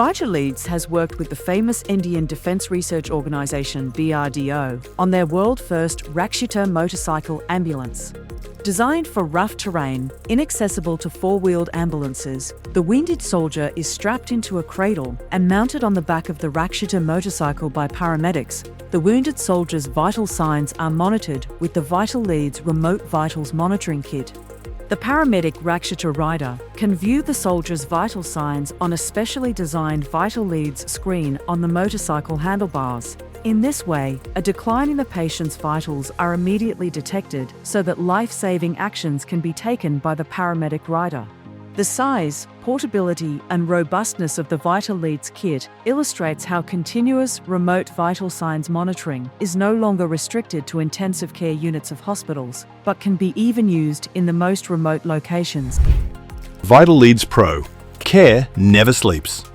VitalLeads has worked with the famous Indian Defence Research Organisation DRDO on their world-first Raksitha motorcycle ambulance. Designed for rough terrain, inaccessible to four-wheeled ambulances, the wounded soldier is strapped into a cradle and mounted on the back of the Raksitha motorcycle by paramedics. The wounded soldier's vital signs are monitored with the VitalLeads Remote Vitals Monitoring Kit. The paramedic Raksitha rider can view the soldier's vital signs on a specially designed VitalLeads screen on the motorcycle handlebars. In this way, a decline in the patient's vitals are immediately detected so that life-saving actions can be taken by the paramedic rider. The size, portability, and robustness of the VitalLeads kit illustrates how continuous remote vital signs monitoring is no longer restricted to intensive care units of hospitals, but can be even used in the most remote locations. VitalLeads Pro. Care never sleeps.